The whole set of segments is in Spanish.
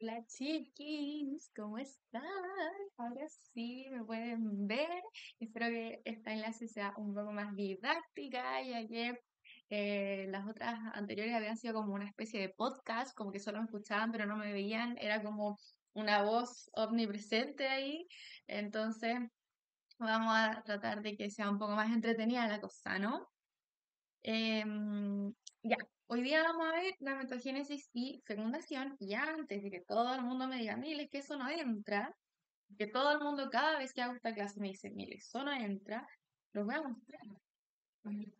Hola chiquis, ¿cómo están? Ahora sí me pueden ver. Espero que esta enlace sea un poco más didáctica, ya que las otras anteriores habían sido como una especie de podcast, como que solo me escuchaban pero no me veían, era como una voz omnipresente ahí. Entonces vamos a tratar de que sea un poco más entretenida la cosa, ¿no? Ya, hoy día vamos a ver gametogénesis y fecundación. Y antes de que todo el mundo me diga, Miles, que eso no entra, que todo el mundo cada vez que hago esta clase me dice, Miles, eso no entra, los voy a mostrar. Aquí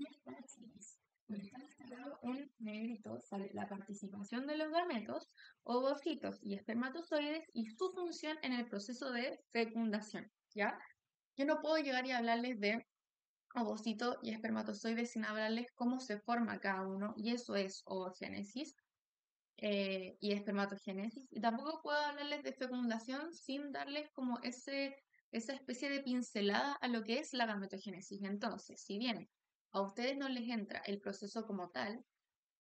está, chicos. Está instalado en negrito, sale la participación de los gametos, ovocitos y espermatozoides y su función en el proceso de fecundación, ¿ya? Yo no puedo llegar y hablarles de ovocito y espermatozoide sin hablarles cómo se forma cada uno, y eso es ovogénesis y espermatogénesis. Y tampoco puedo hablarles de fecundación sin darles como esa especie de pincelada a lo que es la gametogénesis. Entonces, si bien a ustedes no les entra el proceso como tal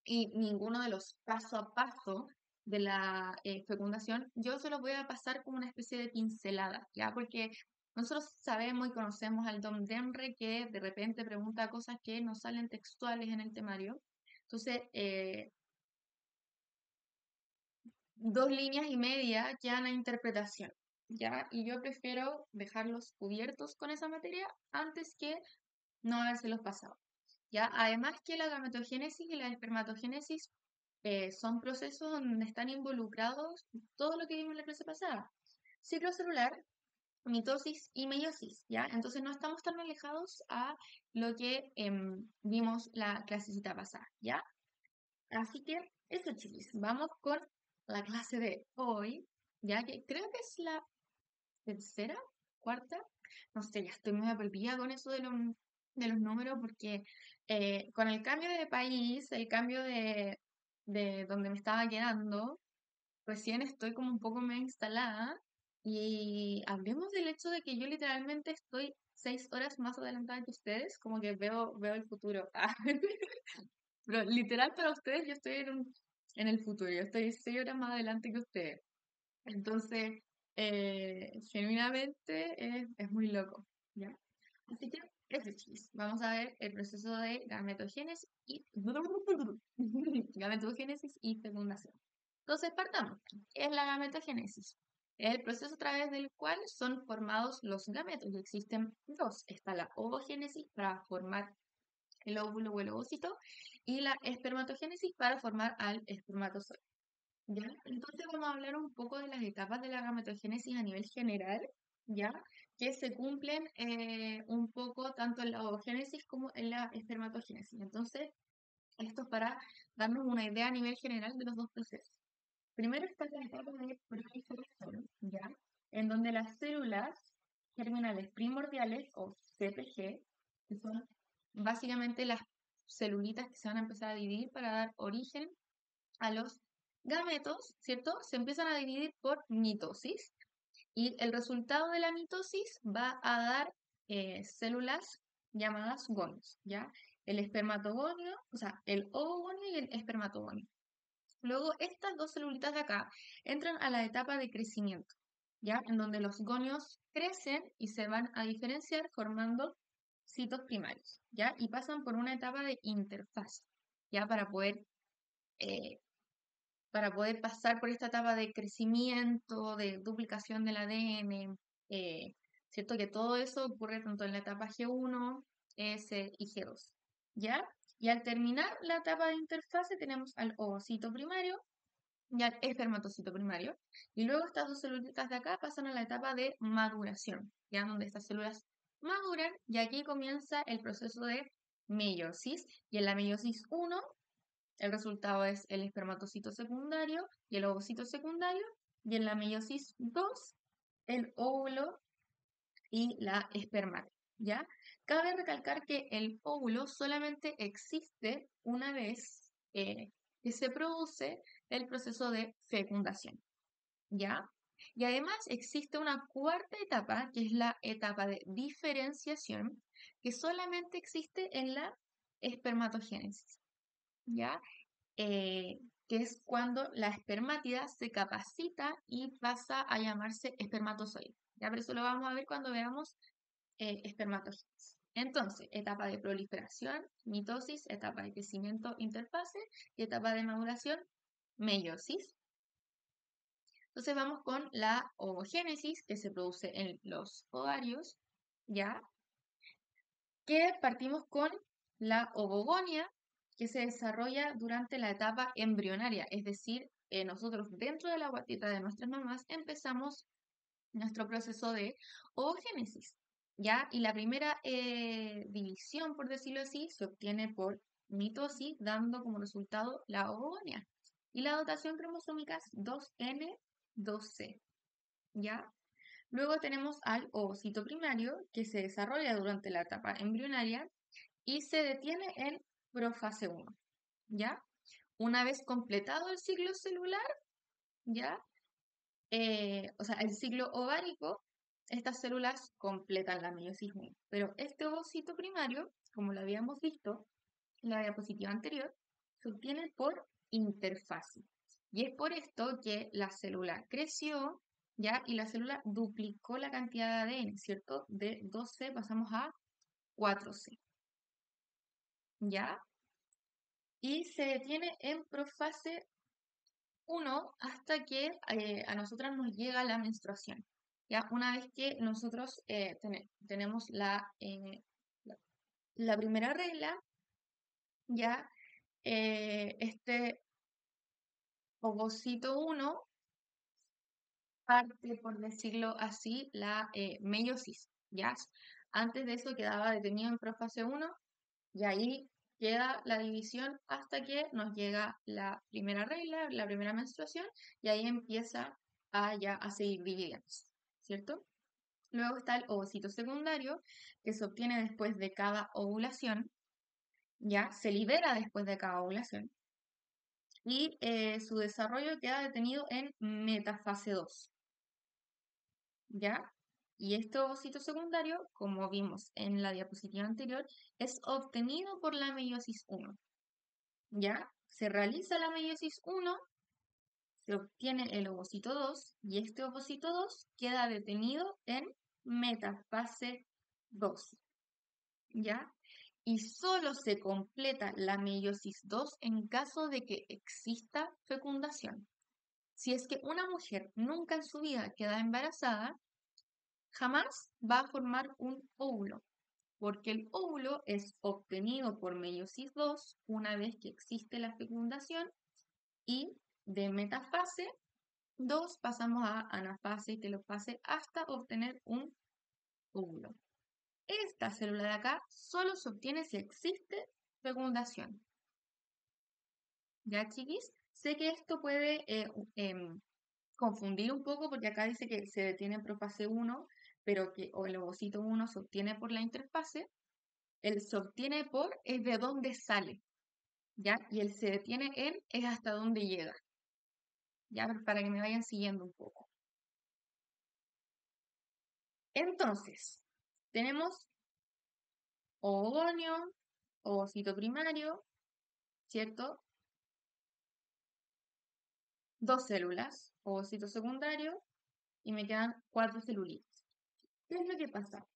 y ninguno de los paso a paso de la fecundación, yo se los voy a pasar como una especie de pincelada, ¿ya? Porque nosotros sabemos y conocemos al Dom Demre que de repente pregunta cosas que no salen textuales en el temario. Entonces, 2 líneas y media quedan a interpretación, ¿ya? Y yo prefiero dejarlos cubiertos con esa materia antes que no habérselos pasado. ¿Ya? Además que la gametogénesis y la espermatogénesis son procesos donde están involucrados todo lo que vimos en la clase pasada. Ciclo celular, mitosis y meiosis, ¿ya? Entonces no estamos tan alejados a lo que vimos la clasecita pasada, ¿ya? Así que eso, chicos, vamos con la clase de hoy, ya que creo que es la tercera, cuarta, no sé, ya estoy muy perdida con eso de los números porque con el cambio de país, el cambio de donde me estaba quedando, recién estoy como un poco más instalada y hablemos del hecho de que yo literalmente estoy 6 horas más adelantada que ustedes, como que veo el futuro. Pero literal para ustedes yo estoy en el futuro, yo estoy 6 horas más adelante que ustedes. Entonces, genuinamente es muy loco, ¿ya? Así que, eso chicos, vamos a ver el proceso de gametogénesis y gametogénesis y fecundación. Entonces, partamos. ¿Qué es la gametogénesis? Es el proceso a través del cual son formados los gametos. Y existen dos. Está la ovogénesis para formar el óvulo o el ovocito y la espermatogénesis para formar al espermatozoide. ¿Ya? Entonces vamos a hablar un poco de las etapas de la gametogénesis a nivel general, ¿ya? Que se cumplen un poco tanto en la ovogénesis como en la espermatogénesis. Entonces, esto es para darnos una idea a nivel general de los dos procesos. Primero está la etapa de proliferación, ¿ya? En donde las células germinales primordiales, o CPG, que son básicamente las celulitas que se van a empezar a dividir para dar origen a los gametos, ¿cierto? Se empiezan a dividir por mitosis y el resultado de la mitosis va a dar células llamadas gonios, ¿ya? El espermatogonio, o sea, el ovogonio y el espermatogonio. Luego, estas dos celulitas de acá entran a la etapa de crecimiento, ¿ya? En donde los gonios crecen y se van a diferenciar formando citos primarios, ¿ya? Y pasan por una etapa de interfase, ¿ya? Eh, para poder pasar por esta etapa de crecimiento, de duplicación del ADN, ¿cierto? Que todo eso ocurre tanto en la etapa G1, S y G2, ¿ya? Y al terminar la etapa de interfase tenemos al ovocito primario y al espermatocito primario, y luego estas dos celulitas de acá pasan a la etapa de maduración, ¿ya? Donde estas células maduran y aquí comienza el proceso de meiosis, y en la meiosis 1 el resultado es el espermatocito secundario y el ovocito secundario. Y en la meiosis 2, el óvulo y la espermata. ¿Ya? Cabe recalcar que el óvulo solamente existe una vez que se produce el proceso de fecundación. ¿Ya? Y además existe una cuarta etapa, que es la etapa de diferenciación, que solamente existe en la espermatogénesis. ¿Ya? que es cuando la espermátida se capacita y pasa a llamarse espermatozoide. Ya, pero eso lo vamos a ver cuando veamos espermatogénesis. Entonces, etapa de proliferación, mitosis, etapa de crecimiento, interfase, y etapa de maduración, meiosis. Entonces vamos con la ovogénesis, que se produce en los ovarios, ¿ya? Que partimos con la ovogonia, que se desarrolla durante la etapa embrionaria, es decir, nosotros dentro de la guatita de nuestras mamás empezamos nuestro proceso de ovogénesis, ¿ya? Y la primera división, por decirlo así, se obtiene por mitosis, dando como resultado la ovogonia. Y la dotación cromosómica es 2N, 2C, ¿ya? Luego tenemos al ovocito primario, que se desarrolla durante la etapa embrionaria y se detiene en profase 1, ¿ya? Una vez completado el ciclo celular, ¿ya? O sea, el ciclo ovárico, estas células completan la meiosis 1. Pero este ovocito primario, como lo habíamos visto en la diapositiva anterior, se obtiene por interfase. Y es por esto que la célula creció, ¿ya? Y la célula duplicó la cantidad de ADN, ¿cierto? De 2C pasamos a 4C, ¿ya? Y se detiene en profase 1 hasta que a nosotras nos llega la menstruación. ¿Ya? Una vez que nosotros tenemos la primera regla, ya este ovocito 1 parte, por decirlo así, la meiosis, ¿ya? Antes de eso quedaba detenido en profase 1 y ahí queda la división hasta que nos llega la primera regla, la primera menstruación, y ahí empieza a seguir dividiéndose, ¿cierto? Luego está el ovocito secundario, que se obtiene después de cada ovulación, ya se libera después de cada ovulación, y su desarrollo queda detenido en metafase 2, ¿ya? Y este ovocito secundario, como vimos en la diapositiva anterior, es obtenido por la meiosis 1. ¿Ya? Se realiza la meiosis 1, se obtiene el ovocito 2 y este ovocito 2 queda detenido en metafase 2, ¿ya? Y solo se completa la meiosis 2 en caso de que exista fecundación. Si es que una mujer nunca en su vida queda embarazada, jamás va a formar un óvulo, porque el óvulo es obtenido por meiosis 2 una vez que existe la fecundación y de metafase 2 pasamos a anafase y telofase hasta obtener un óvulo. Esta célula de acá solo se obtiene si existe fecundación. ¿Ya, chiquis? Sé que esto puede confundir un poco porque acá dice que se detiene en profase 1, pero que o el ovocito 1 se obtiene por la interfase. El se obtiene por es de dónde sale, ¿ya? Y el se detiene en es hasta dónde llega, ¿ya? Para que me vayan siguiendo un poco. Entonces, tenemos ovogonio, ovocito primario, ¿cierto? Dos células, ovocito secundario, y me quedan 4 celulitas. ¿Qué es lo que pasa?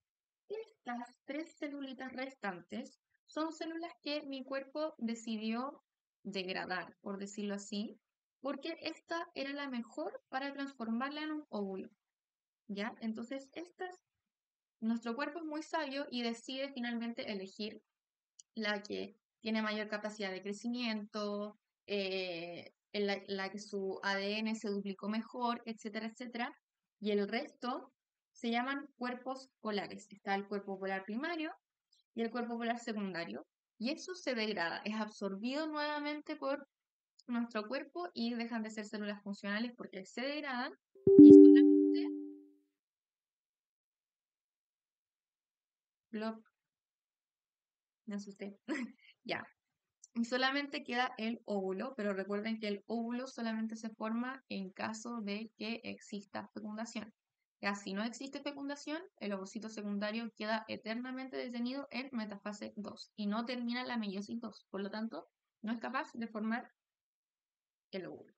Estas 3 celulitas restantes son células que mi cuerpo decidió degradar, por decirlo así, porque esta era la mejor para transformarla en un óvulo, ¿ya? Entonces, nuestro cuerpo es muy sabio y decide finalmente elegir la que tiene mayor capacidad de crecimiento, en la que su ADN se duplicó mejor, etcétera, etcétera. Y el resto se llaman cuerpos polares. Está el cuerpo polar primario y el cuerpo polar secundario. Y eso se degrada, es absorbido nuevamente por nuestro cuerpo y dejan de ser células funcionales porque se degradan y solamente, blop, me asusté, ya, y solamente queda el óvulo, pero recuerden que el óvulo solamente se forma en caso de que exista fecundación. Ya, si no existe fecundación, el ovocito secundario queda eternamente detenido en metafase 2 y no termina la meiosis 2. Por lo tanto, no es capaz de formar el óvulo,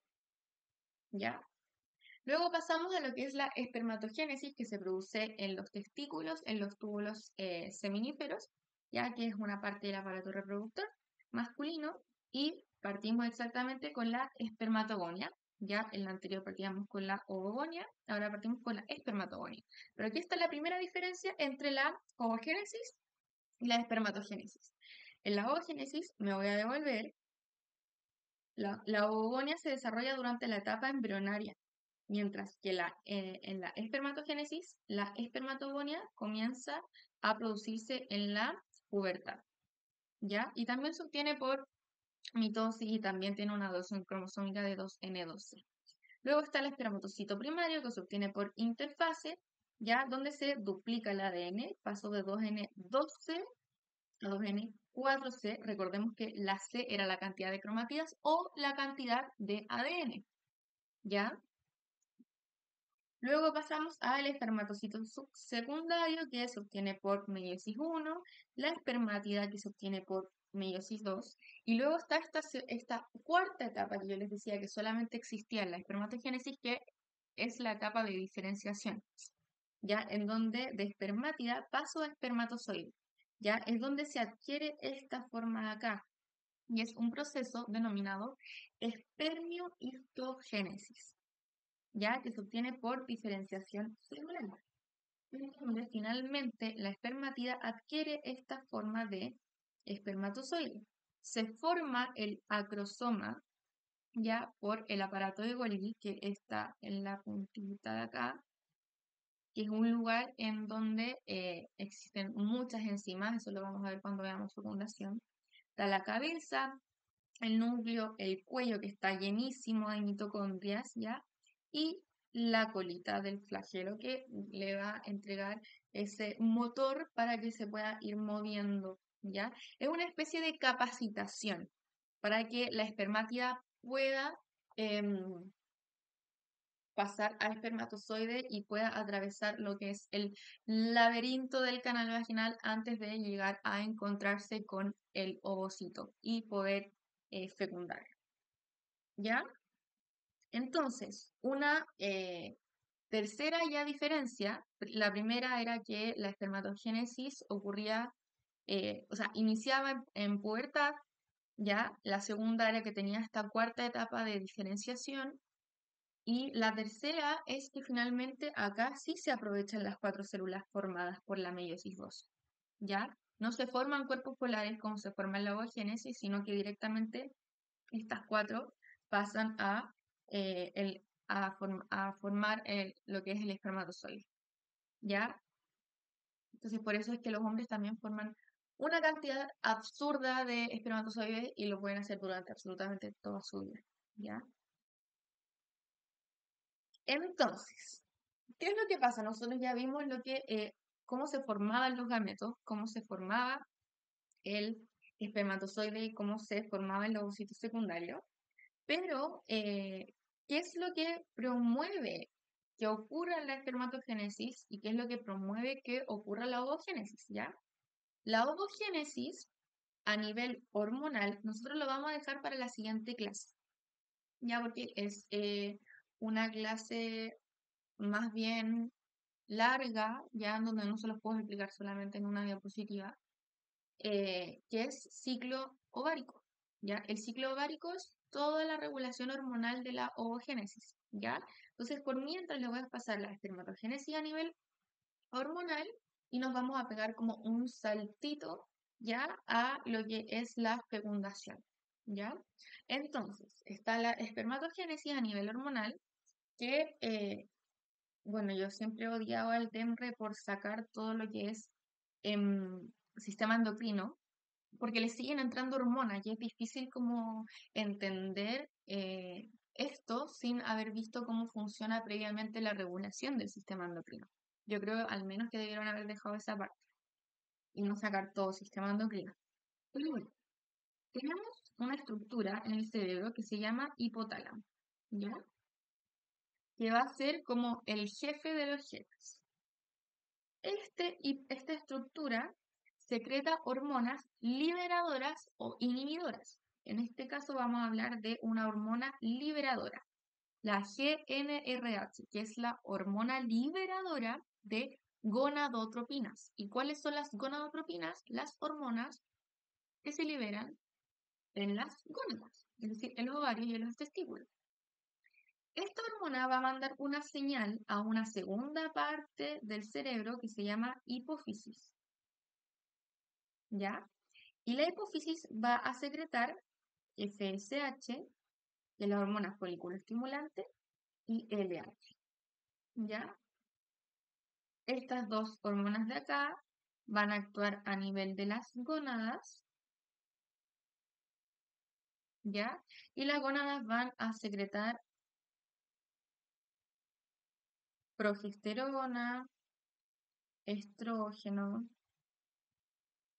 ¿ya? Luego pasamos a lo que es la espermatogénesis, que se produce en los testículos, en los túbulos seminíferos, ya que es una parte del aparato reproductor masculino, y partimos exactamente con la espermatogonia. Ya en la anterior partíamos con la ovogonia, ahora partimos con la espermatogonia. Pero aquí está la primera diferencia entre la ovogénesis y la espermatogénesis. En la ovogénesis me voy a devolver. La ovogonia se desarrolla durante la etapa embrionaria, mientras que en la espermatogénesis, la espermatogonia comienza a producirse en la pubertad, ¿ya? Y también se obtiene por mitosis y también tiene una dosis cromosómica de 2n12. Luego está el espermatocito primario, que se obtiene por interfase, ya donde se duplica el ADN, paso de 2n12 a 2n4c. Recordemos que la C era la cantidad de cromátidas o la cantidad de ADN, ¿ya? Luego pasamos al espermatocito secundario, que se obtiene por meiosis 1, la espermátida, que se obtiene por meiosis 2, y luego está esta cuarta etapa que yo les decía que solamente existía en la espermatogénesis, que es la etapa de diferenciación, ya en donde de espermátida paso a espermatozoide, ya es donde se adquiere esta forma de acá, y es un proceso denominado espermiohistogénesis, ya que se obtiene por diferenciación celular, donde finalmente la espermatida adquiere esta forma de espermatozoide. Se forma el acrosoma ya por el aparato de Golgi, que está en la puntita de acá, que es un lugar en donde existen muchas enzimas, eso lo vamos a ver cuando veamos fecundación. Está la cabeza, el núcleo, el cuello que está llenísimo de mitocondrias, ¿ya? Y la colita del flagelo que le va a entregar ese motor para que se pueda ir moviendo, ¿ya? Es una especie de capacitación para que la espermátida pueda em, pasar al espermatozoide y pueda atravesar lo que es el laberinto del canal vaginal antes de llegar a encontrarse con el ovocito y poder fecundar. ¿Ya? Entonces, una tercera ya diferencia, la primera era que la espermatogénesis ocurría, o sea, iniciaba en pubertad, ya, la segunda era que tenía esta cuarta etapa de diferenciación, y la tercera es que finalmente acá sí se aprovechan las cuatro células formadas por la meiosis 2, ¿ya? No se forman cuerpos polares como se forma en la ovogénesis, sino que directamente estas cuatro pasan a formar lo que es el espermatozoide, ¿ya? Entonces por eso es que los hombres también forman una cantidad absurda de espermatozoides y lo pueden hacer durante absolutamente toda su vida, ¿ya? Entonces, ¿qué es lo que pasa? Nosotros ya vimos cómo se formaban los gametos, cómo se formaba el espermatozoide y cómo se formaba el ovocito secundario. Pero, ¿qué es lo que promueve que ocurra la espermatogénesis y qué es lo que promueve que ocurra la ovogénesis? ¿Ya? La ovogénesis a nivel hormonal, nosotros lo vamos a dejar para la siguiente clase, ya porque es una clase más bien larga, ya en donde no se los puedo explicar solamente en una diapositiva, que es ciclo ovárico, ¿ya? El ciclo ovárico es toda la regulación hormonal de la ovogénesis, ¿ya? Entonces, por mientras le voy a pasar la espermatogénesis a nivel hormonal y nos vamos a pegar como un saltito, ¿ya? A lo que es la fecundación, ¿ya? Entonces, está la espermatogénesis a nivel hormonal, que, bueno, yo siempre he odiado al TEMRE por sacar todo lo que es sistema endocrino, porque le siguen entrando hormonas y es difícil como entender esto sin haber visto cómo funciona previamente la regulación del sistema endocrino. Yo creo al menos que debieron haber dejado esa parte y no sacar todo sistema endocrino. Pero bueno, tenemos una estructura en el cerebro que se llama hipotálamo, ¿ya? Que va a ser como el jefe de los jefes. Esta estructura secreta hormonas liberadoras o inhibidoras. En este caso vamos a hablar de una hormona liberadora, la GnRH, que es la hormona liberadora de gonadotropinas. ¿Y cuáles son las gonadotropinas? Las hormonas que se liberan en las gónadas, es decir, en los ovarios y en los testículos. Esta hormona va a mandar una señal a una segunda parte del cerebro que se llama hipófisis, ¿ya? Y la hipófisis va a secretar FSH, que es la hormona folículo estimulante, y LH, ¿ya? Estas dos hormonas de acá van a actuar a nivel de las gónadas, ¿ya? Y las gónadas van a secretar progesterona, estrógeno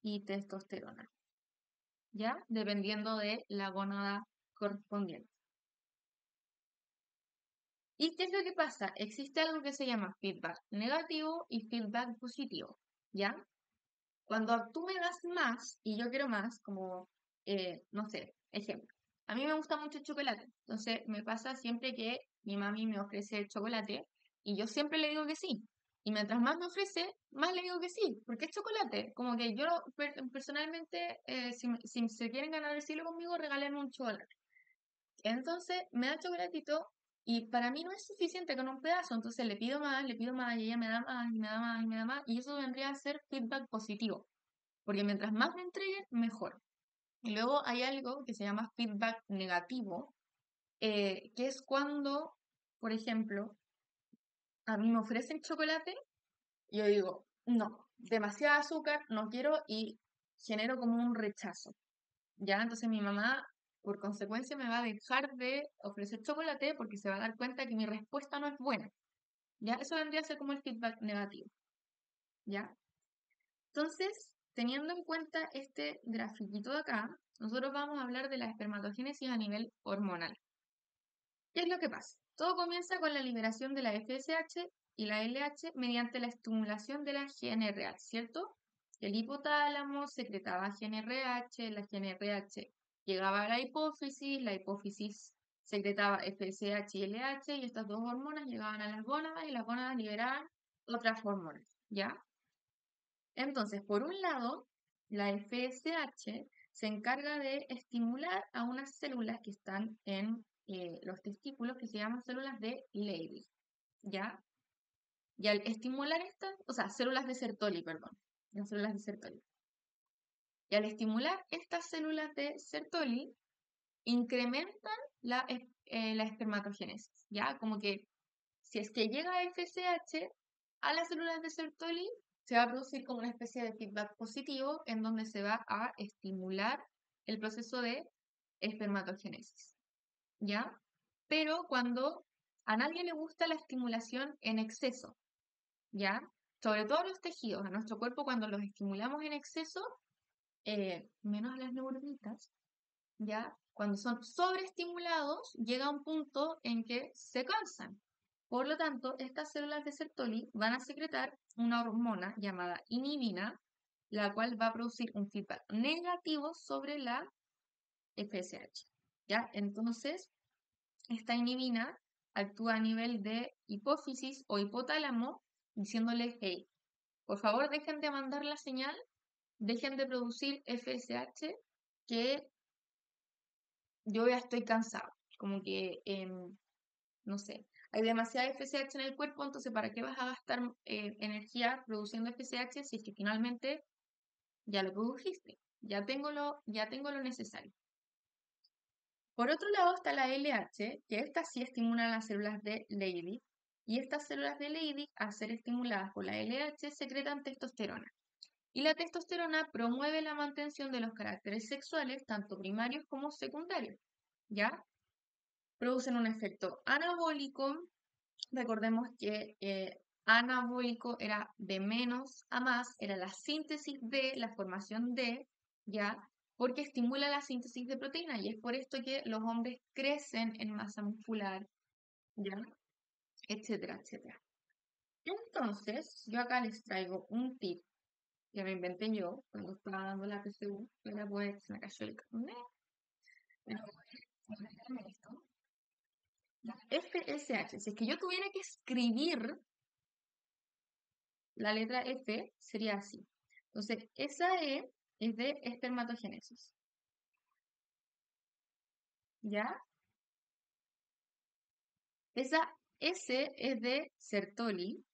y testosterona, ¿ya? Dependiendo de la gónada correspondiente. ¿Y qué es lo que pasa? Existe algo que se llama feedback negativo y feedback positivo, ¿ya? Cuando tú me das más y yo quiero más, como, no sé, ejemplo, a mí me gusta mucho el chocolate, entonces me pasa siempre que mi mami me ofrece el chocolate y yo siempre le digo que sí. Y mientras más me ofrece, más le digo que sí, porque es chocolate. Como que yo personalmente, si se quieren ganar el cielo conmigo, regálenme un chocolate. Entonces me da chocolatito y para mí no es suficiente con un pedazo, entonces le pido más y ella me da más y me da más y me da más y eso vendría a ser feedback positivo, porque mientras más me entreguen, mejor. Y luego hay algo que se llama feedback negativo, que es cuando, por ejemplo, a mí me ofrecen chocolate y yo digo, no, demasiada azúcar, no quiero y genero como un rechazo. ¿Ya? Entonces mi mamá, por consecuencia, me va a dejar de ofrecer chocolate porque se va a dar cuenta que mi respuesta no es buena. ¿Ya? Eso vendría a ser como el feedback negativo. ¿Ya? Entonces, teniendo en cuenta este grafiquito de acá, nosotros vamos a hablar de la espermatogénesis a nivel hormonal. ¿Qué es lo que pasa? Todo comienza con la liberación de la FSH y la LH mediante la estimulación de la GnRH, ¿cierto? El hipotálamo secretaba GnRH, la GnRH llegaba a la hipófisis secretaba FSH y LH y estas dos hormonas llegaban a las gónadas y las gónadas liberaban otras hormonas, ¿ya? Entonces, por un lado, la FSH se encarga de estimular a unas células que están en los testículos que se llaman células de Leydig, ¿ya? Y al estimular estas, o sea, células de Sertoli, perdón, las células de Sertoli. Y al estimular estas células de Sertoli, incrementan la espermatogénesis, ¿ya? Como que si es que llega FSH a las células de Sertoli, se va a producir como una especie de feedback positivo en donde se va a estimular el proceso de espermatogénesis, ¿ya? Pero cuando a nadie le gusta la estimulación en exceso, ¿ya? Sobre todo a los tejidos, a nuestro cuerpo cuando los estimulamos en exceso, menos a las neuronitas, ¿ya? Cuando son sobreestimulados, llega un punto en que se cansan. Por lo tanto, estas células de Sertoli van a secretar una hormona llamada inhibina, la cual va a producir un feedback negativo sobre la FSH. ¿Ya? Entonces, esta inhibina actúa a nivel de hipófisis o hipotálamo, diciéndole, hey, por favor dejen de mandar la señal, dejen de producir FSH, que yo ya estoy cansado. Como que, no sé, hay demasiada FSH en el cuerpo, entonces ¿para qué vas a gastar energía produciendo FSH si es que finalmente ya lo produjiste? Ya tengo lo necesario. Por otro lado está la LH, que estas sí estimulan las células de Leydig, y estas células de Leydig, al ser estimuladas por la LH, secretan testosterona. Y la testosterona promueve la mantención de los caracteres sexuales, tanto primarios como secundarios, ¿ya? Producen un efecto anabólico. Recordemos que anabólico era de menos a más, era la síntesis de, la formación de, ¿ya? Porque estimula la síntesis de proteína y es por esto que los hombres crecen en masa muscular, ¿ya? Etcétera, etcétera. Entonces, yo acá les traigo un tip que me inventé yo cuando estaba dando la PSU, para poder, se me cayó el carnet. Pero déjame esto. La FSH. Si es que yo tuviera que escribir la letra F, sería así. Entonces, esa E es de espermatogénesis. ¿Ya? Esa S es de Sertoli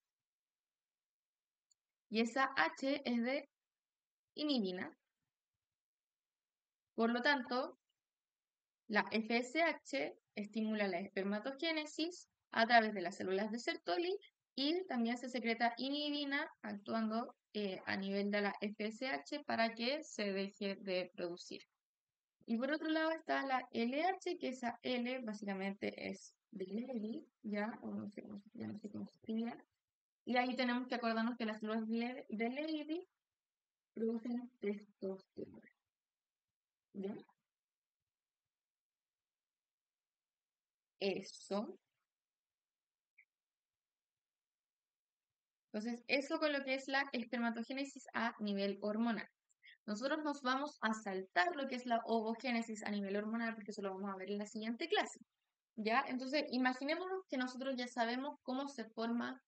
y esa H es de inhibina. Por lo tanto, la FSH estimula la espermatogénesis a través de las células de Sertoli y también se secreta inhibina actuando a nivel de la FSH para que se deje de producir. Y por otro lado está la LH, que esa L básicamente es de Levy, ya, o no sé ya no sé cómo se escribe. Y ahí tenemos que acordarnos que las células de Levy producen testosterona. ¿Ya? Eso. Entonces, eso con lo que es la espermatogénesis a nivel hormonal. Nosotros nos vamos a saltar lo que es la ovogénesis a nivel hormonal porque eso lo vamos a ver en la siguiente clase. ¿Ya? Entonces, imaginémonos que nosotros ya sabemos cómo se forma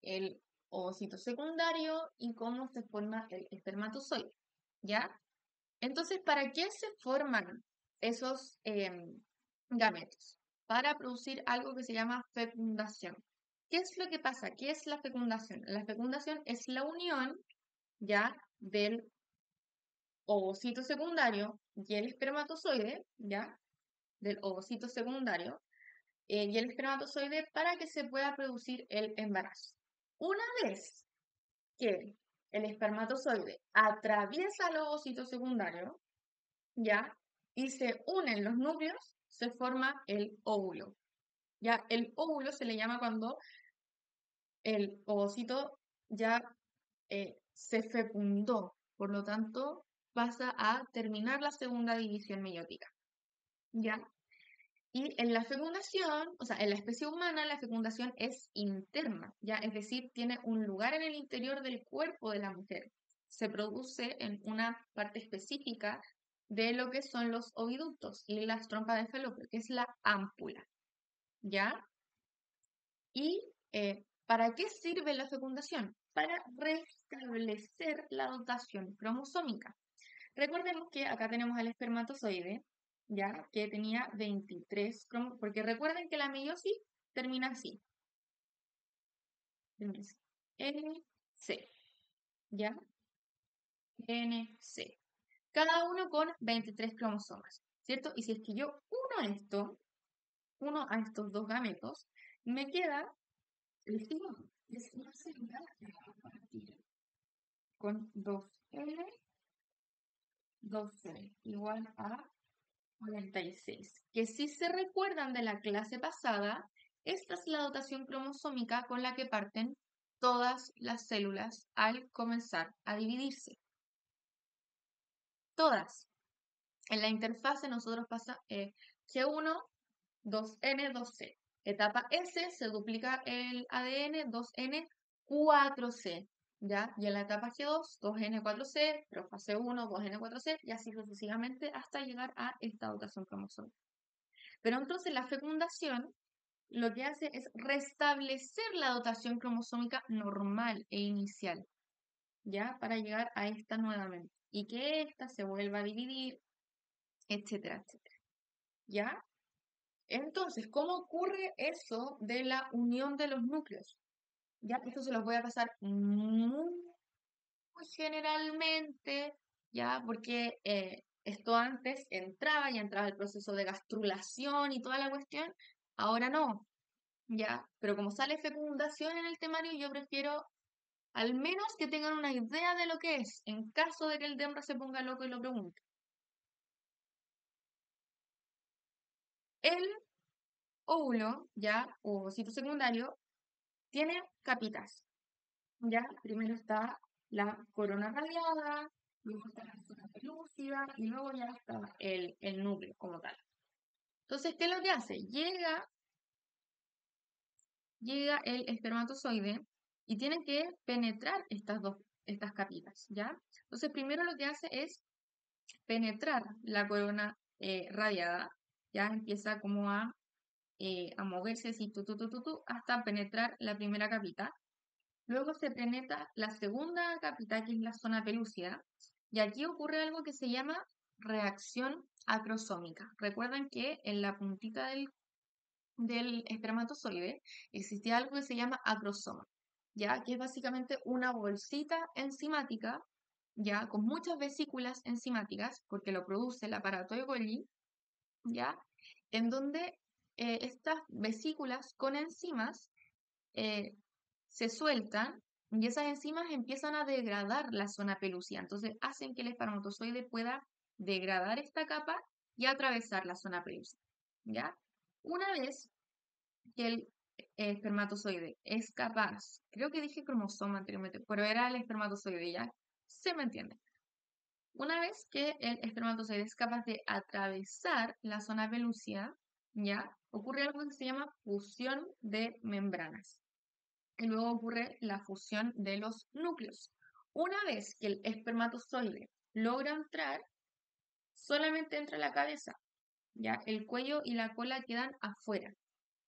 el ovocito secundario y cómo se forma el espermatozoide. ¿Ya? Entonces, ¿para qué se forman esos gametos? Para producir algo que se llama fecundación. ¿Qué es lo que pasa? ¿Qué es la fecundación? La fecundación es la unión ya del ovocito secundario y el espermatozoide, ya, del ovocito secundario y el espermatozoide para que se pueda producir el embarazo. Una vez que el espermatozoide atraviesa el ovocito secundario, ya, y se unen los núcleos, se forma el óvulo. Ya, el óvulo se le llama cuando el ovocito ya se fecundó, por lo tanto pasa a terminar la segunda división meiótica. ¿Ya? Y en la fecundación, o sea, en la especie humana, la fecundación es interna, ¿ya? Es decir, tiene un lugar en el interior del cuerpo de la mujer. Se produce en una parte específica de lo que son los oviductos y las trompas de falopio, que es la ámpula, ¿ya? ¿Y para qué sirve la fecundación? Para restablecer la dotación cromosómica. Recordemos que acá tenemos al espermatozoide, ya, que tenía 23 cromos, porque recuerden que la meiosis termina así. NC, ¿ya? NC. Cada uno con 23 cromosomas, ¿cierto? Y si es que yo uno a estos dos gametos, me queda el signo. Es una célula que va a partir con 2N, 2C, igual a 46. Que si se recuerdan de la clase pasada, esta es la dotación cromosómica con la que parten todas las células al comenzar a dividirse. Todas. En la interfase nosotros pasa G1, 2N, 2C. Etapa S se duplica el ADN, 2N, 4C. ¿Ya? Y en la etapa G2, 2N, 4C, pero fase 1, 2N, 4C, y así sucesivamente hasta llegar a esta dotación cromosómica. Pero entonces la fecundación lo que hace es restablecer la dotación cromosómica normal e inicial, ¿ya? Para llegar a esta nuevamente. Y que ésta se vuelva a dividir, etcétera, etcétera. ¿Ya? Entonces, ¿cómo ocurre eso de la unión de los núcleos? Ya, esto se los voy a pasar muy generalmente, ¿ya? Porque esto antes entraba y entraba el proceso de gastrulación y toda la cuestión, ahora no, ¿ya? Pero como sale fecundación en el temario, yo prefiero al menos que tengan una idea de lo que es, en caso de que el Dembra se ponga loco y lo pregunte. El óvulo, ¿ya? O ovocito secundario, tiene capitas, ¿ya? Primero está la corona radiada, luego está la zona pelúcida y luego ya está el núcleo como tal. Entonces, ¿qué es lo que hace? Llega el espermatozoide y tiene que penetrar estas capitas, ¿ya? Entonces, primero lo que hace es penetrar la corona radiada, ya empieza como a moverse así, hasta penetrar la primera capita. Luego se penetra la segunda capita, que es la zona pelúcida, y aquí ocurre algo que se llama reacción acrosómica. Recuerdan que en la puntita del espermatozoide existía algo que se llama acrosoma, ya que es básicamente una bolsita enzimática, ya con muchas vesículas enzimáticas, porque lo produce el aparato de Golgi, ya, en donde estas vesículas con enzimas eh, se sueltan y esas enzimas empiezan a degradar la zona pelúcida. Entonces hacen que el espermatozoide pueda degradar esta capa y atravesar la zona pelúcida. ¿Ya? Una vez que el espermatozoide es capaz, creo que dije cromosoma anteriormente, pero era el espermatozoide, ¿ya? Se me entiende. Una vez que el espermatozoide es capaz de atravesar la zona pelúcida, ¿ya? Ocurre algo que se llama fusión de membranas. Y luego ocurre la fusión de los núcleos. Una vez que el espermatozoide logra entrar, solamente entra la cabeza, ¿ya? El cuello y la cola quedan afuera,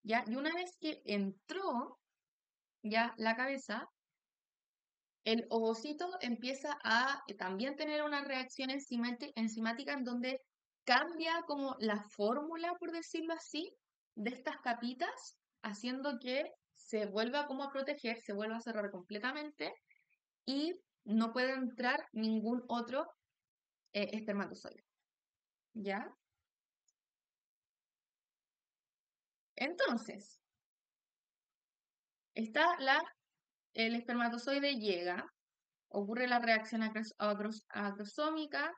¿ya? Y una vez que entró ya la cabeza, el ovocito empieza a también tener una reacción enzimática en donde cambia como la fórmula, por decirlo así, de estas capitas, haciendo que se vuelva como a proteger, se vuelva a cerrar completamente y no puede entrar ningún otro espermatozoide. ¿Ya? Entonces, el espermatozoide llega, ocurre la reacción acrosómica,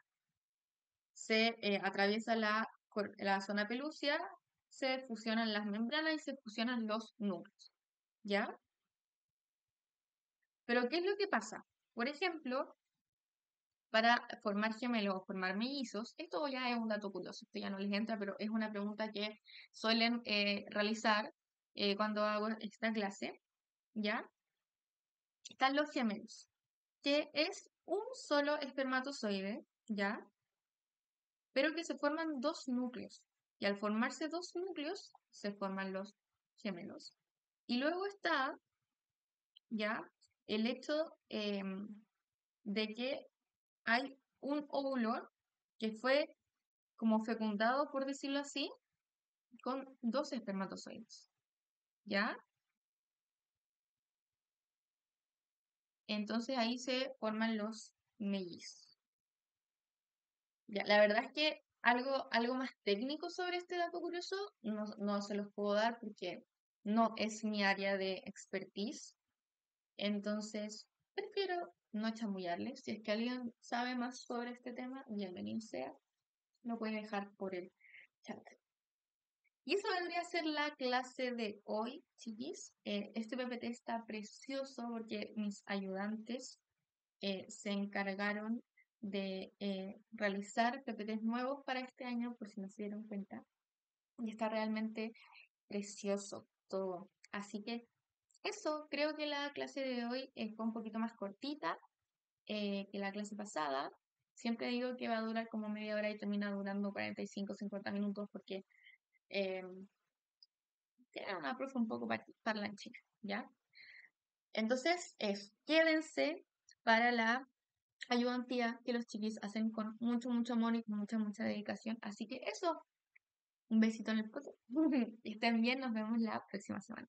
se atraviesa la zona pelúcida, se fusionan las membranas y se fusionan los núcleos. ¿Ya? Pero ¿qué es lo que pasa? Por ejemplo, para formar gemelos o formar mellizos, esto ya es un dato curioso, esto ya no les entra, pero es una pregunta que suelen realizar cuando hago esta clase, ¿ya? Están los gemelos, que es un solo espermatozoide, ¿ya? Pero que se forman dos núcleos, y al formarse dos núcleos, se forman los gemelos. Y luego está, ¿ya? El hecho de que hay un óvulo que fue como fecundado, por decirlo así, con dos espermatozoides, ¿ya? Entonces ahí se forman los mellizos. Ya, la verdad es que algo más técnico sobre este dato curioso no se los puedo dar porque no es mi área de expertise. Entonces, prefiero no chamullarles. Si es que alguien sabe más sobre este tema, bienvenido sea. Lo puede dejar por el chat. Y eso vendría a ser la clase de hoy, chiquis. Este PPT está precioso porque mis ayudantes se encargaron de realizar PPTs nuevos para este año, por si no se dieron cuenta. Y está realmente precioso todo. Así que eso, creo que la clase de hoy fue un poquito más cortita que la clase pasada. Siempre digo que va a durar como media hora y termina durando 45 50 minutos porque tiene una profe un poco parlanchina, ¿ya? Entonces, quédense para la ayudantía que los chiquis hacen con mucho, mucho amor y con mucha, mucha dedicación. Así que eso, un besito en el poto. Estén bien, nos vemos la próxima semana.